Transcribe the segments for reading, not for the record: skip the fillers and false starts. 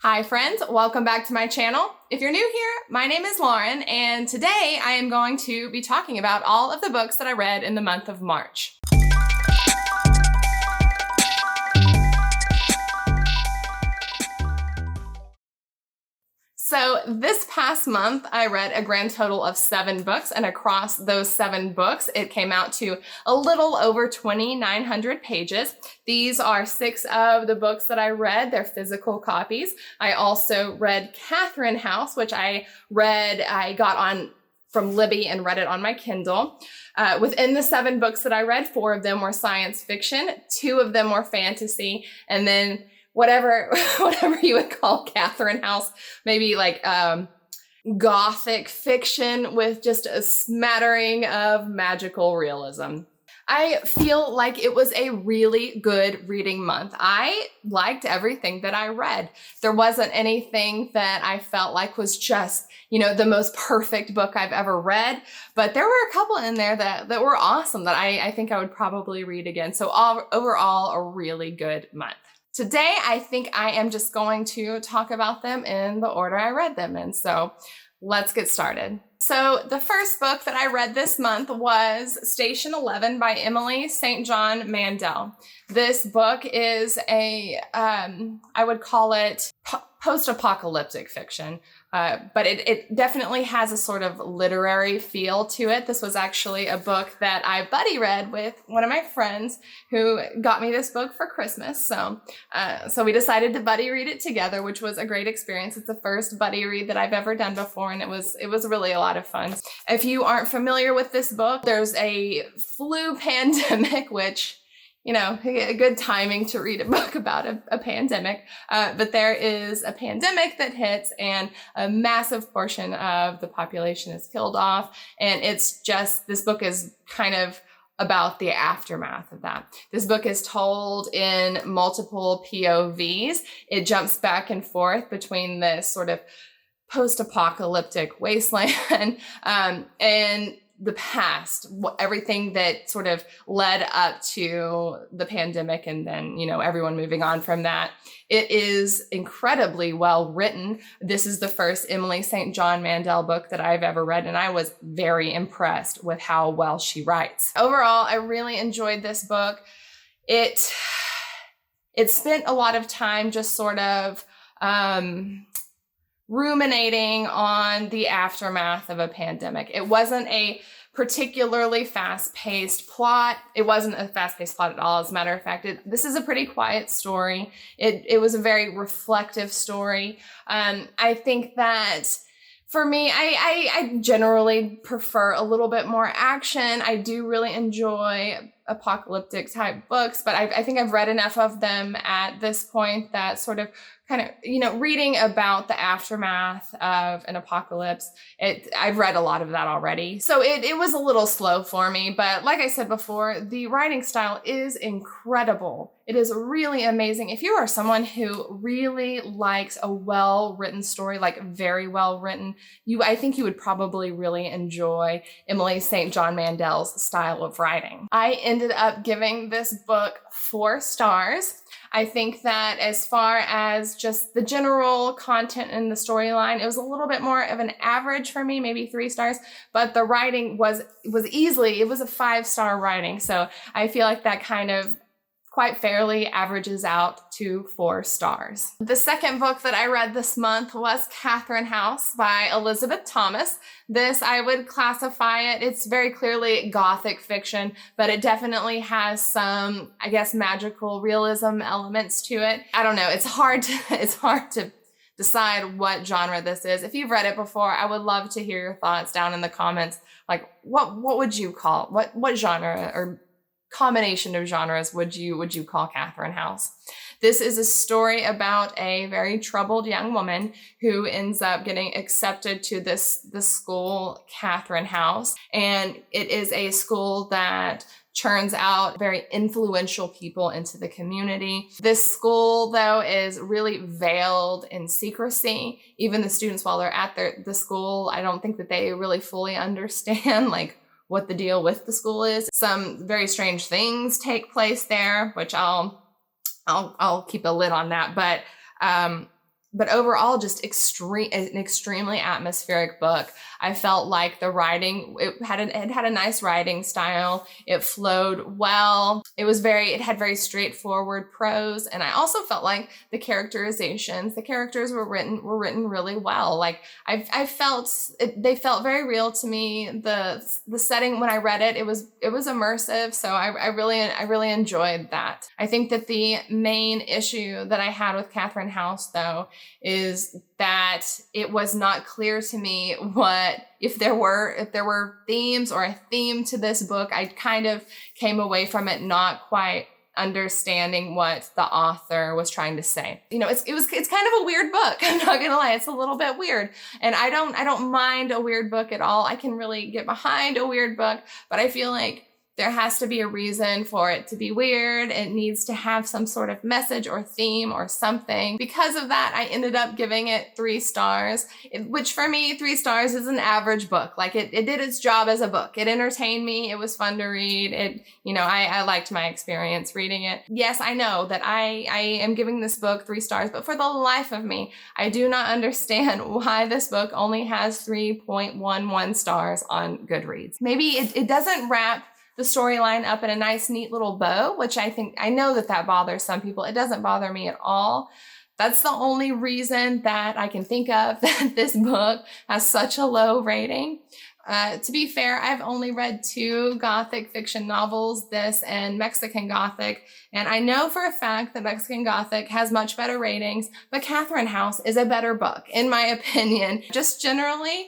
Hi friends, welcome back to my channel. If you're new here, my name is Lauren, and today I am going to be talking about all of the books that I read in the month of March. So this past month, I read a grand total of 7 books, and across those 7 books, it came out to a little over 2,900 pages. These are 6 of the books that I read. They're physical copies. I also read Catherine House, which I got on from Libby and read it on my Kindle. Within the 7 books that I read, 4 of them were science fiction, 2 of them were fantasy, and then whatever you would call Catherine House, maybe like gothic fiction with just a smattering of magical realism. I feel like it was a really good reading month. I liked everything that I read. There wasn't anything that I felt like was just, the most perfect book I've ever read, but there were a couple in there that were awesome that I think I would probably read again. So overall, a really good month. Today, I think I am just going to talk about them in the order I read them in. So let's get started. So the first book that I read this month was Station 11 by Emily St. John Mandel. This book is I would call it post-apocalyptic fiction. But it definitely has a sort of literary feel to it. This was actually a book that I buddy read with one of my friends who got me this book for Christmas. So we decided to buddy read it together, which was a great experience. It's the first buddy read that I've ever done before, and it was really a lot of fun. If you aren't familiar with this book, there's a flu pandemic, which a good timing to read a book about a pandemic. But there is a pandemic that hits and a massive portion of the population is killed off. And this book is kind of about the aftermath of that. This book is told in multiple POVs. It jumps back and forth between this sort of post-apocalyptic wasteland and the past, everything that sort of led up to the pandemic and then, everyone moving on from that. It is incredibly well written. This is the first Emily St. John Mandel book that I've ever read, and I was very impressed with how well she writes. Overall, I really enjoyed this book. It spent a lot of time just sort of ruminating on the aftermath of a pandemic. It wasn't a particularly fast-paced plot. It wasn't a fast-paced plot at all. As a matter of fact, this is a pretty quiet story. It was a very reflective story. I think that for me, I generally prefer a little bit more action. I do really enjoy apocalyptic type books, but I think I've read enough of them at this point that sort of kind of, reading about the aftermath of an apocalypse, I've read a lot of that already. So it was a little slow for me, but like I said before, the writing style is incredible. It is really amazing. If you are someone who really likes a well-written story, like very well written, I think you would probably really enjoy Emily St. John Mandel's style of writing. I ended up giving this book 4 stars. I think that as far as just the general content in the storyline, it was a little bit more of an average for me, maybe 3 stars, but the writing was easily, it was a 5-star writing. So I feel like that kind of quite fairly averages out to 4 stars. The second book that I read this month was Catherine House by Elizabeth Thomas. This, I would classify it, it's very clearly gothic fiction, but it definitely has some, I guess, magical realism elements to it. I don't know, it's hard to decide what genre this is. If you've read it before, I would love to hear your thoughts down in the comments. Like, what would you call, what genre or combination of genres would you call Catherine House? This is a story about a very troubled young woman who ends up getting accepted to this school, Catherine House, and it is a school that churns out very influential people into the community. This school, though, is really veiled in secrecy. Even the students, while they're at the school, I don't think that they really fully understand what the deal with the school is. Some very strange things take place there, which I'll keep a lid on that. But But overall, just an extremely atmospheric book. I felt like the writing, it had a nice writing style. It flowed well. It had very straightforward prose. And I also felt like the characters were written really well. Like I felt, they felt very real to me. The setting when I read it, it was immersive. So I really enjoyed that. I think that the main issue that I had with Catherine House, though, is that it was not clear to me if there were themes or a theme to this book. I kind of came away from it not quite understanding what the author was trying to say. It's kind of a weird book. I'm not gonna lie, it's a little bit weird, and I don't mind a weird book at all. I can really get behind a weird book, but I feel like there has to be a reason for it to be weird. It needs to have some sort of message or theme or something. Because of that, I ended up giving it 3 stars, which for me, 3 stars is an average book. Like it did its job as a book. It entertained me. It was fun to read. I liked my experience reading it. Yes, I know that I am giving this book 3 stars, but for the life of me, I do not understand why this book only has 3.11 stars on Goodreads. Maybe it doesn't wrap the storyline up in a nice, neat little bow, which I know that bothers some people. It doesn't bother me at all. That's the only reason that I can think of that this book has such a low rating. To be fair, I've only read 2 Gothic fiction novels, this and Mexican Gothic, and I know for a fact that Mexican Gothic has much better ratings, but Catherine House is a better book, in my opinion. Just generally,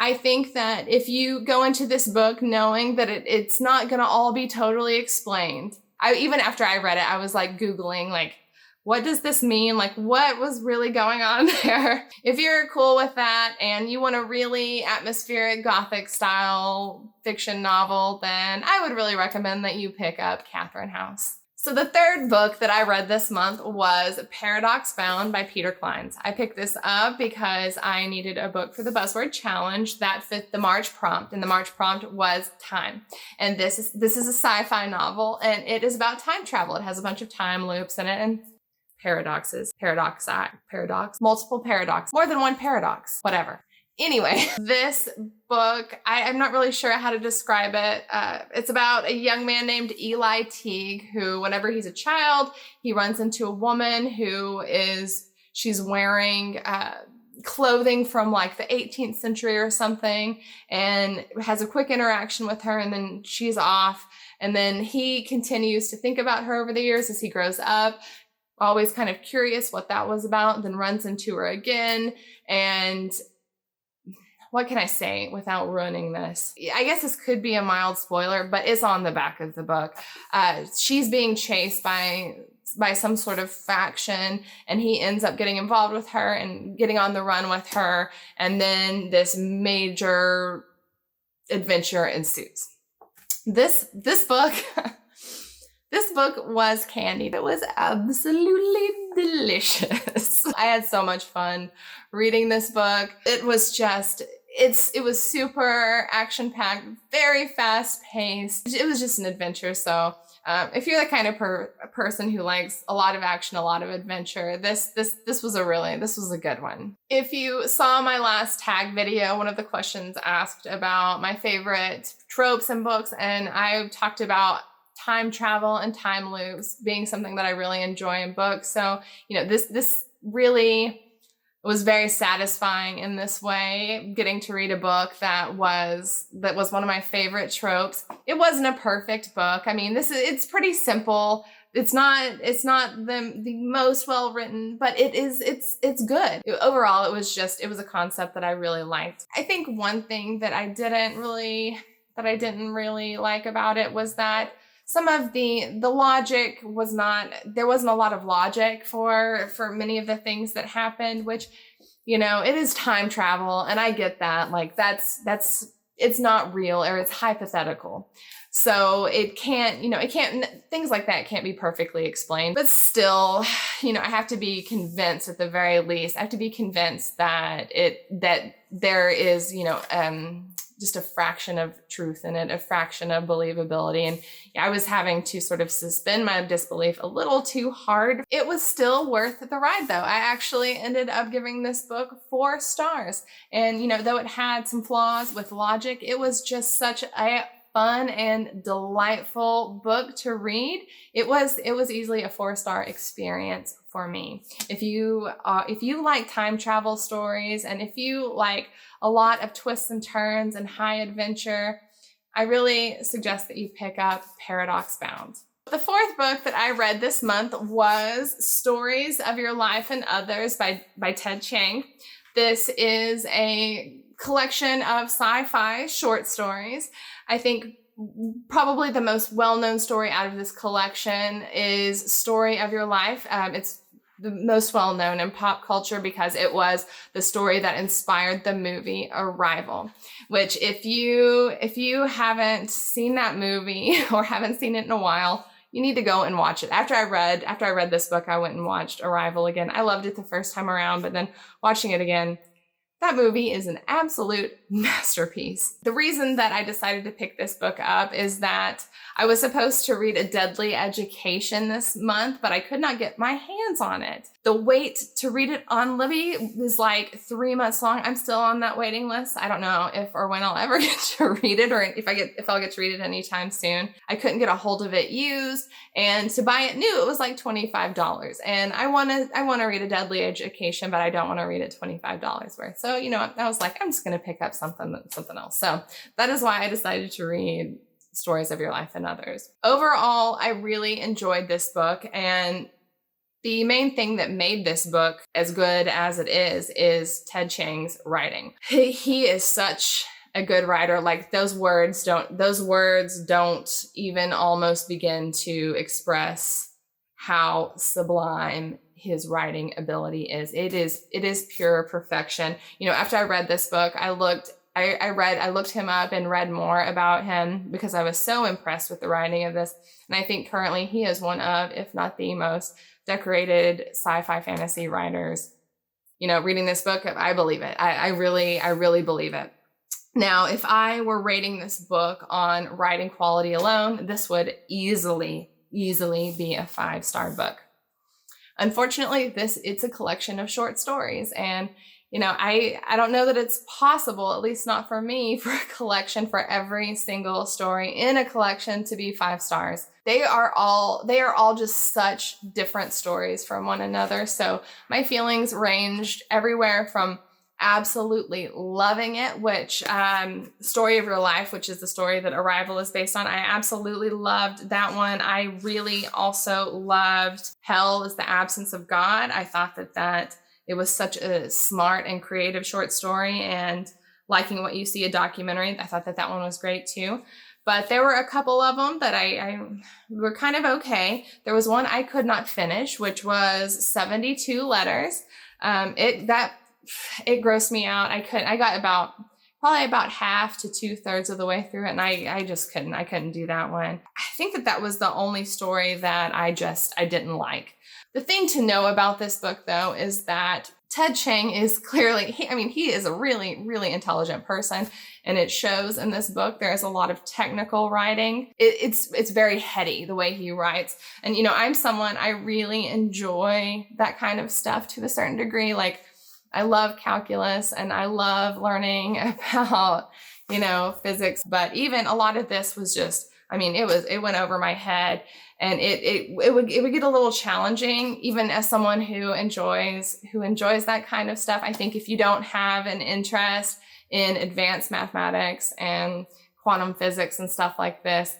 I think that if you go into this book knowing that it's not going to all be totally explained. Even after I read it, I was like Googling, like, what does this mean? Like, what was really going on there? If you're cool with that and you want a really atmospheric Gothic style fiction novel, then I would really recommend that you pick up Catherine House. So the third book that I read this month was Paradox Bound by Peter Clines. I picked this up because I needed a book for the Buzzword Challenge that fit the March prompt, and the March prompt was time. And this is a sci-fi novel, and it is about time travel. It has a bunch of time loops in it and multiple paradox, more than one paradox, whatever. Anyway, this book, I'm not really sure how to describe it. It's about a young man named Eli Teague who, whenever he's a child, he runs into a woman she's wearing clothing from like the 18th century or something, and has a quick interaction with her, and then she's off. And then he continues to think about her over the years as he grows up, always kind of curious what that was about, then runs into her again. And what can I say without ruining this? I guess this could be a mild spoiler, but it's on the back of the book. She's being chased by some sort of faction, and he ends up getting involved with her and getting on the run with her. And then this major adventure ensues. This book, this book was candy. It was absolutely delicious. I had so much fun reading this book. It was super action-packed, very fast-paced. It was just an adventure. So if you're the kind of person who likes a lot of action, a lot of adventure, this was a good one. If you saw my last tag video, one of the questions asked about my favorite tropes in books, and I talked about time travel and time loops being something that I really enjoy in books. So, this really was very satisfying in this way, getting to read a book that was one of my favorite tropes. It wasn't a perfect book. I mean, it's pretty simple. It's not the most well written, but it's good. Overall, it was a concept that I really liked. I think one thing that I didn't really like about it was that some of the logic there wasn't a lot of logic for many of the things that happened, which, it is time travel. And I get that, like it's not real, or it's hypothetical. So things like that can't be perfectly explained, but still, I have to be convinced at the very least. I have to be convinced that there is, just a fraction of truth in it, a fraction of believability. And I was having to sort of suspend my disbelief a little too hard. It was still worth the ride though. I actually ended up giving this book 4 stars. And, though it had some flaws with logic, it was just such a fun and delightful book to read. It was easily a 4-star experience for me. If you like time travel stories, and if you like a lot of twists and turns and high adventure, I really suggest that you pick up Paradox Bound. The 4th book that I read this month was Stories of Your Life and Others by Ted Chiang. This is a collection of sci-fi short stories. I think probably the most well-known story out of this collection is Story of Your Life. It's the most well-known in pop culture because it was the story that inspired the movie Arrival, which if you haven't seen that movie or haven't seen it in a while, you need to go and watch it. After I read this book, I went and watched Arrival again. I loved it the first time around, but then watching it again, that movie is an absolute masterpiece. The reason that I decided to pick this book up is that I was supposed to read A Deadly Education this month, but I could not get my hands on it. The wait to read it on Libby is like 3 months long. I'm still on that waiting list. I don't know if or when I'll ever get to read it, or if I'll get to read it anytime soon. I couldn't get a hold of it used, and to buy it new, it was like $25. And I want to read A Deadly Education, but I don't want to read it $25 worth. So, I was like, I'm just going to pick up something else. So that is why I decided to read Stories of Your Life and Others. Overall, I really enjoyed this book, and the main thing that made this book as good as it is Ted Chiang's writing. He is such a good writer. Like those words don't even almost begin to express how sublime his writing ability is. It is pure perfection. After I read this book, I looked him up and read more about him because I was so impressed with the writing of this. And I think currently he is one of, if not the most decorated sci-fi fantasy writers. Reading this book, I believe it. I really believe it. Now, if I were rating this book on writing quality alone, this would easily be a 5-star book. Unfortunately, it's a collection of short stories, and I don't know that it's possible, at least not for me, for a collection, for every single story in a collection to be 5 stars. They are all just such different stories from one another. So my feelings ranged everywhere from absolutely loving it, which Story of Your Life, which is the story that Arrival is based on. I absolutely loved that one. I really also loved Hell is the Absence of God. I thought that it was such a smart and creative short story, and liking What You See, a documentary, I thought that one was great too. But there were a couple of them that I were kind of okay. There was one I could not finish, which was 72 Letters. It grossed me out. I got probably about half to 2/3 of the way through it, and I just couldn't do that one. I think that was the only story that I didn't like. The thing to know about this book, though, is that Ted Chiang is clearly, he is a really, really intelligent person, and it shows in this book. There is a lot of technical writing. It's very heady, the way he writes. And, I'm someone, I really enjoy that kind of stuff to a certain degree. Like, I love calculus and I love learning about, physics, but even a lot of this was just, it went over my head, and it would get a little challenging, even as someone who enjoys that kind of stuff. I think if you don't have an interest in advanced mathematics and quantum physics and stuff like this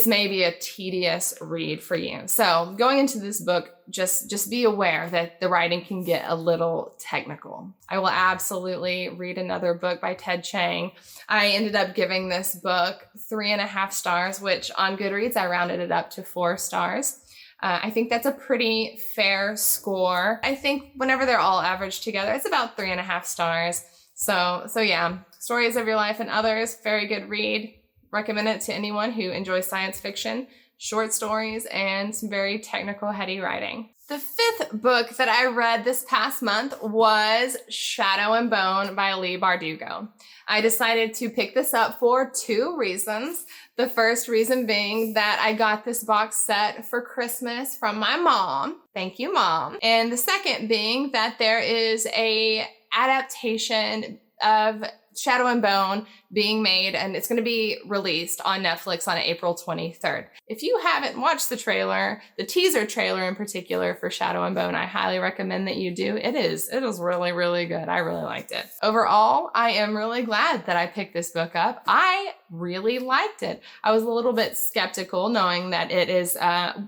may be a tedious read for you. So going into this book, just be aware that the writing can get a little technical. I will absolutely read another book by Ted Chiang. I ended up giving this book 3.5 stars, which on Goodreads, I rounded it up to 4 stars. I think that's a pretty fair score. I think whenever they're all averaged together, it's about 3.5 stars. So yeah, Stories of Your Life and Others, very good read. Recommend it to anyone who enjoys science fiction, short stories, and some very technical, heady writing. The fifth book that I read this past month was Shadow and Bone by Leigh Bardugo. I decided to pick this up for two reasons. The first reason being that I got this box set for Christmas from my mom. Thank you, Mom. And the second being that there is a adaptation of Shadow and Bone being made, and it's going to be released on Netflix on April 23rd. If you haven't watched the trailer, the teaser trailer in particular for Shadow and Bone, I highly recommend that you do. It is really, really good. I really liked it. Overall, I am really glad that I picked this book up. I really liked it. I was a little bit skeptical knowing that it is a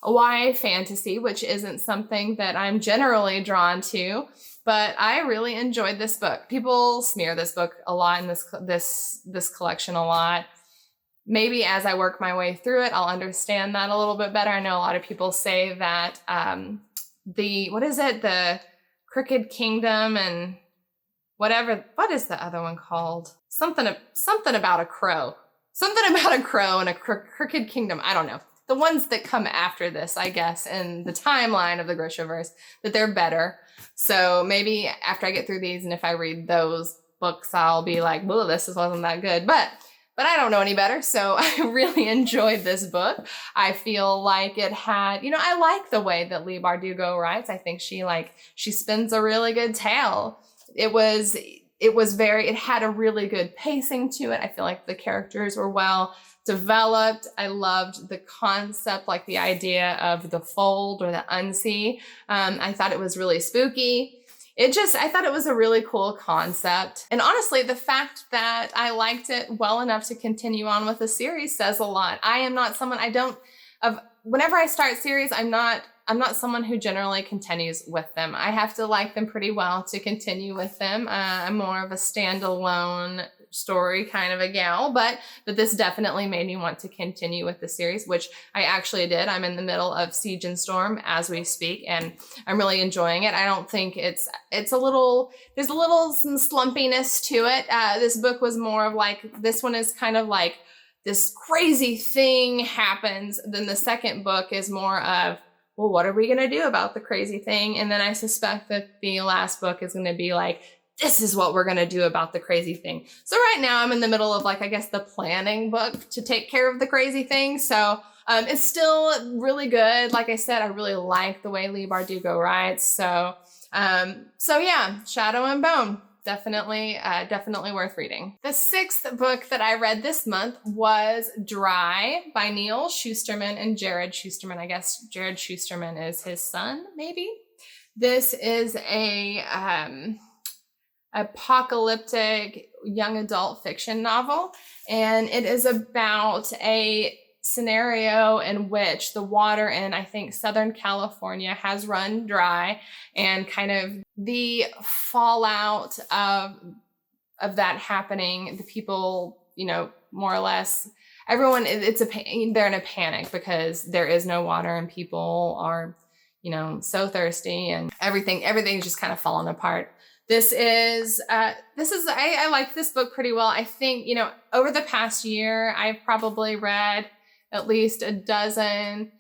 YA fantasy, which isn't something that I'm generally drawn to. But I really enjoyed this book. People smear this book a lot in this collection a lot. Maybe as I work my way through it, I'll understand that a little bit better. I know a lot of people say that the Crooked Kingdom and whatever, what is the other one called? Something about a crow. Something about a crow and a Crooked Kingdom. I don't know. The ones that come after this, I guess, in the timeline of the Grishaverse, that they're better. So maybe after I get through these and if I read those books, I'll be like, well, this wasn't that good. But I don't know any better. So I really enjoyed this book. I feel like it had, I like the way that Leigh Bardugo writes. I think she spins a really good tale. It had a really good pacing to it. I feel like the characters were well developed. I loved the concept, like the idea of the fold or the unsee. I thought it was really spooky. I thought it was a really cool concept. And honestly, the fact that I liked it well enough to continue on with the series says a lot. I am not someone, whenever I start series, I'm not someone who generally continues with them. I have to like them pretty well to continue with them. I'm more of a standalone story kind of a gal, but this definitely made me want to continue with the series, which I actually did. I'm in the middle of Siege and Storm as we speak, and I'm really enjoying it. I don't think there's a little some slumpiness to it. This book was more of like, this one is kind of like this crazy thing happens. Then the second book is more of, well, what are we going to do about the crazy thing? And then I suspect that the last book is going to be like, this is what we're going to do about the crazy thing. So right now I'm in the middle of the planning book to take care of the crazy thing. So it's still really good. Like I said, I really like the way Leigh Bardugo writes. So yeah, Shadow and Bone, definitely worth reading. The sixth book that I read this month was Dry by Neal Shusterman and Jared Shusterman. I guess Jared Shusterman is his son, maybe. This is a apocalyptic young adult fiction novel, and it is about a scenario in which the water in, I think, Southern California has run dry, and kind of the fallout of that happening. The people, more or less, everyone, they're in a panic because there is no water and people are, so thirsty, and everything's just kind of falling apart. I like this book pretty well. I think, over the past year, I've probably read at least a dozen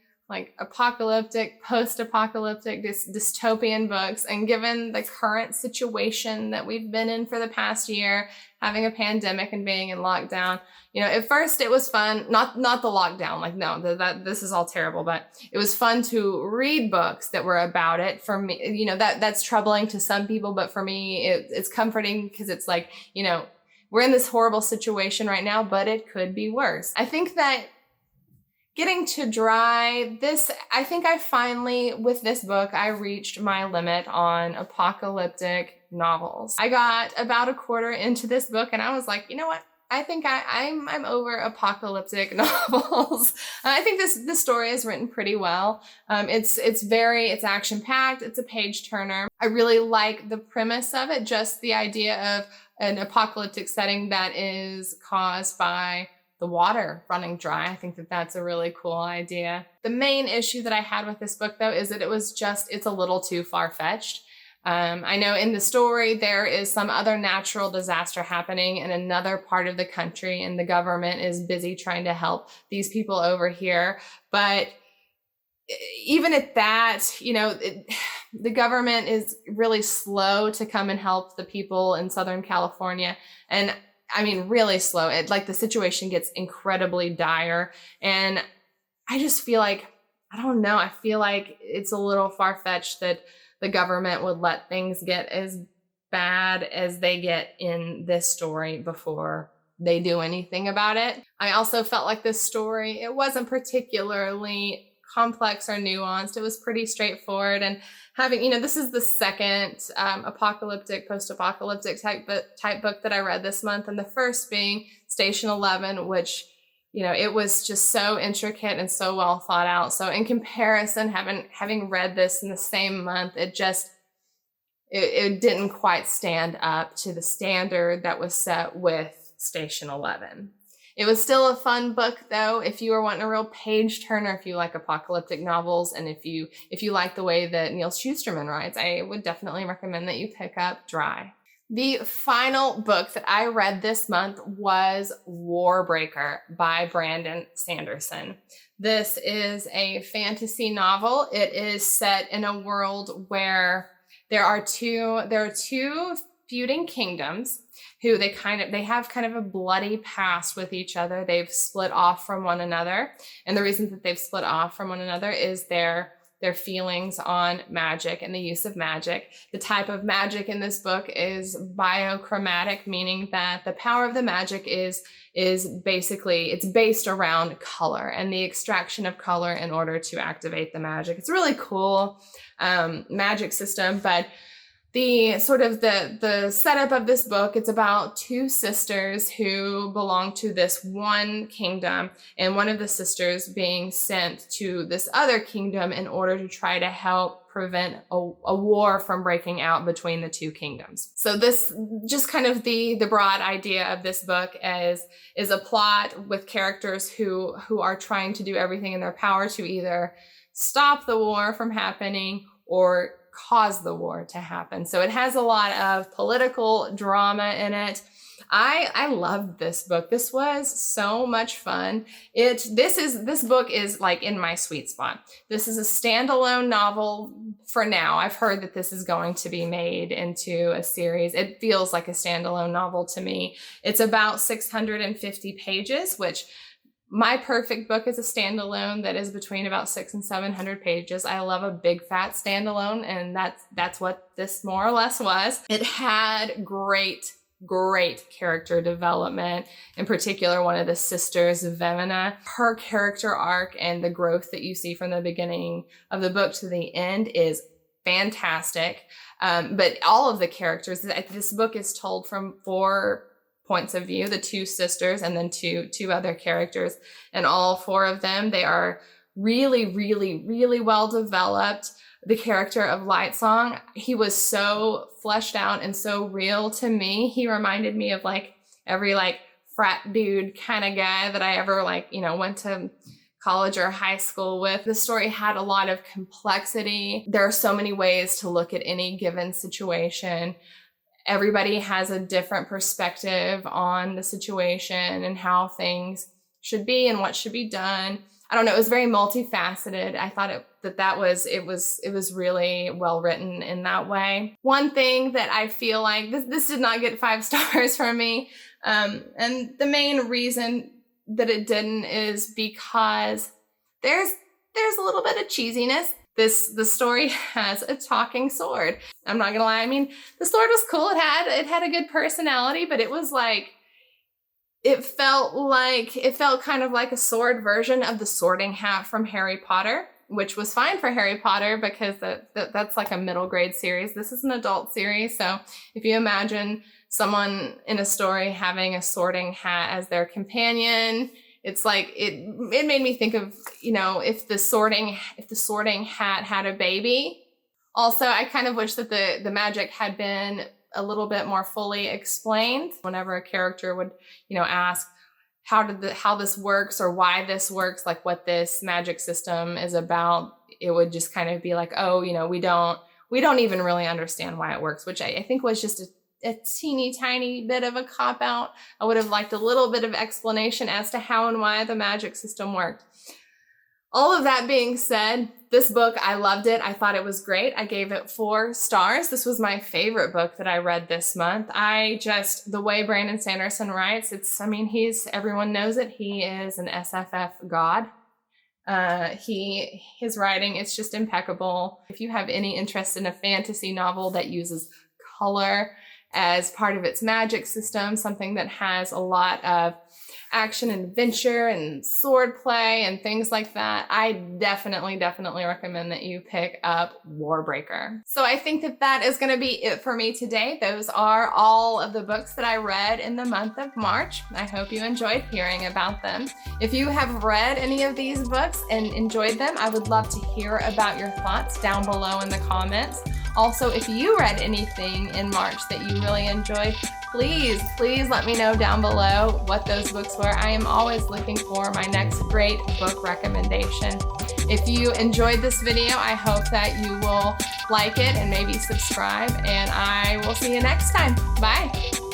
apocalyptic, post-apocalyptic, dystopian books. And given the current situation that we've been in for the past year, having a pandemic and being in lockdown, at first it was fun, not the lockdown, this is all terrible, but it was fun to read books that were about it. For me, that's troubling to some people, but for me, it's comforting because it's we're in this horrible situation right now, but it could be worse. I think that getting to Dry, I think with this book, I reached my limit on apocalyptic novels. I got about a quarter into this book and I was like, you know what? I think I'm over apocalyptic novels. I think this story is written pretty well. It's action packed. It's a page turner. I really like the premise of it, just the idea of an apocalyptic setting that is caused by the water running dry. I think that's a really cool idea. The main issue that I had with this book, though, is that it's a little too far-fetched. I know in the story there is some other natural disaster happening in another part of the country, and the government is busy trying to help these people over here. But even at that, the government is really slow to come and help the people in Southern California. And I mean, really slow. Like the situation gets incredibly dire. And I just feel like, I don't know, I feel like it's a little far-fetched that the government would let things get as bad as they get in this story before they do anything about it. I also felt like this story, it wasn't particularly complex or nuanced. It was pretty straightforward. And having, this is the second post-apocalyptic type book that I read this month. And the first being Station 11, which, it was just so intricate and so well thought out. So in comparison, having read this in the same month, it didn't quite stand up to the standard that was set with Station 11. It was still a fun book, though, if you were wanting a real page turner, if you like apocalyptic novels, and if you like the way that Neil Shusterman writes, I would definitely recommend that you pick up Dry. The final book that I read this month was Warbreaker by Brandon Sanderson. This is a fantasy novel. It is set in a world where there are two feuding kingdoms who they have kind of a bloody past with each other. They've split off from one another. And the reason that they've split off from one another is their feelings on magic and the use of magic. The type of magic in this book is biochromatic, meaning that the power of the magic is basically, it's based around color and the extraction of color in order to activate the magic. It's a really cool magic system, but the setup of this book, it's about two sisters who belong to this one kingdom, and one of the sisters being sent to this other kingdom in order to try to help prevent a war from breaking out between the two kingdoms. So this, just kind of the broad idea of this book is a plot with characters who are trying to do everything in their power to either stop the war from happening or cause the war to happen. So it has a lot of political drama in it. I loved this book. This was so much fun. This book is like in my sweet spot. This is a standalone novel for now. I've heard that this is going to be made into a series. It feels like a standalone novel to me. It's about 650 pages, which my perfect book is a standalone that is between about 600 and 700 pages. I love a big fat standalone, and that's what this more or less was. It had great character development. In particular, one of the sisters, Vemina, her character arc and the growth that you see from the beginning of the book to the end is fantastic. But all of the characters, this book is told from 4 points of view, the 2 sisters and then two other characters, and all 4 of them, they are really well developed. The character of Lightsong, he was so fleshed out and so real to me. He reminded me of like every like frat dude kind of guy that I ever went to college or high school with. The story had a lot of complexity. There are so many ways to look at any given situation. Everybody has a different perspective on the situation and how things should be and what should be done. I don't know. It was very multifaceted. I thought it was really well written in that way. One thing that I feel like this did not get 5 stars from me, and the main reason that it didn't is because there's a little bit of cheesiness. The story has a talking sword. I'm not gonna lie. I mean, the sword was cool. It had a good personality, but it was like, it felt kind of like a sword version of the Sorting Hat from Harry Potter, which was fine for Harry Potter because that's like a middle grade series. This is an adult series. So if you imagine someone in a story having a sorting hat as their companion, it's like, it made me think of, if the sorting hat had a baby. Also, I kind of wish that the magic had been a little bit more fully explained. Whenever a character would, ask how this works or why this works, like what this magic system is about, it would just kind of be like, oh, we don't even really understand why it works, which I think was just a teeny tiny bit of a cop-out. I would have liked a little bit of explanation as to how and why the magic system worked. All of that being said, this book, I loved it. I thought it was great. I gave it 4 stars. This was my favorite book that I read this month. The way Brandon Sanderson writes, everyone knows it. He is an SFF god. His writing, it's just impeccable. If you have any interest in a fantasy novel that uses color as part of its magic system, something that has a lot of action and adventure and sword play and things like that, I definitely recommend that you pick up Warbreaker. So I think that is going to be it for me today. Those are all of the books that I read in the month of March. I hope you enjoyed hearing about them. If you have read any of these books and enjoyed them, I would love to hear about your thoughts down below in the comments. Also, if you read anything in March that you really enjoyed, please let me know down below what those books were. I am always looking for my next great book recommendation. If you enjoyed this video, I hope that you will like it and maybe subscribe, and I will see you next time. Bye.